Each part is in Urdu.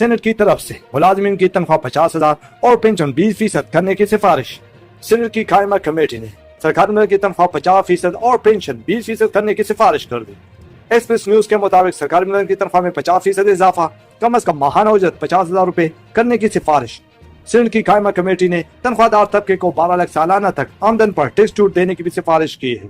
سینٹ کی طرف سے ملازمین کی تنخواہ 50,000 اور پینشن 20% کرنے کی سفارش۔ سینٹ کی قائمہ کمیٹی نے سرکاری ملازمین کی تنخواہ 50% اور پینشن 20% کرنے کی سفارش کر دی۔ ایکسپریس نیوز کے مطابق سرکاری ملازمین کی تنخواہ میں 50% اضافہ، کم از کم ماہانہ اجرت 50,000 روپے کرنے کی سفارش۔ سینٹ کی قائمہ کمیٹی نے تنخواہ دار طبقے کو 12 لاکھ سالانہ تک آمدن پر ٹیکس چھوٹ دینے کی بھی سفارش کی ہے۔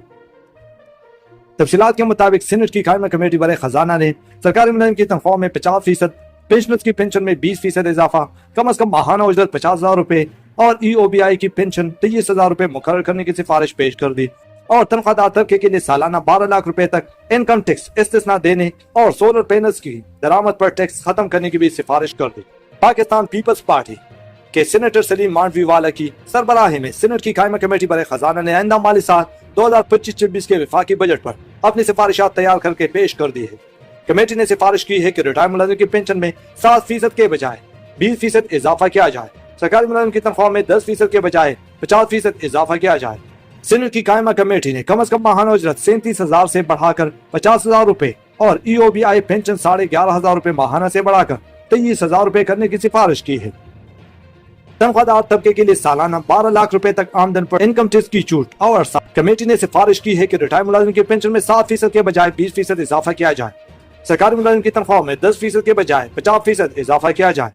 تفصیلات کے مطابق سینٹ کی قائمہ کمیٹی برائے خزانہ نے سرکاری ملازمین کی تنخواہ میں 50%، پینشنرز کی پینشن میں 20% اضافہ، کم از کم ماہانہ اجرت 50,000 روپے اور EOBI کی پینشن 23,000 روپے مقرر کرنے کی سفارش پیش کر دی، اور تنخواہ دار طبقے کے لیے سالانہ 12 لاکھ روپے تک انکم ٹیکس استثناء دینے اور سولر پینلز کی درآمد پر ٹیکس ختم کرنے کی بھی سفارش کر دی۔ پاکستان پیپلز پارٹی کے سینیٹر سلیم مانڈوی والا کی سربراہی میں سینٹ کی قائمہ کمیٹی برائے خزانہ نے آئندہ مالی سال 2025-26 کے وفاقی بجٹ پر اپنی سفارشات تیار کر کے پیش کر دی ہے۔ کمیٹی نے سفارش کی ہے کہ ریٹائر ملازمین کی پینشن میں 7% کے بجائے 20% اضافہ کیا جائے، سرکاری ملازمین کی تنخواہ میں 10% کے بجائے 50% اضافہ کیا جائے۔ سینٹ کی قائمہ کمیٹی نے کم از کم ماہانہ اجرت 37,000 سے بڑھا کر 50,000 روپے اور EOBI پینشن 11,500 روپے ماہانہ سے بڑھا کر 23,000 روپے کرنے کی سفارش کی ہے۔ تنخواہ دار طبقے کے لیے سالانہ 12 لاکھ روپے تک آمدن پر انکم ٹیکس کی چھوٹ، اور کمیٹی نے سفارش کی ہے کہ ریٹائر ملازمین کی پینشن میں 7% کے بجائے 20% اضافہ کیا جائے، سرکاری ملازمین کی تنخواہ میں 10% کے بجائے 50% اضافہ کیا جائے۔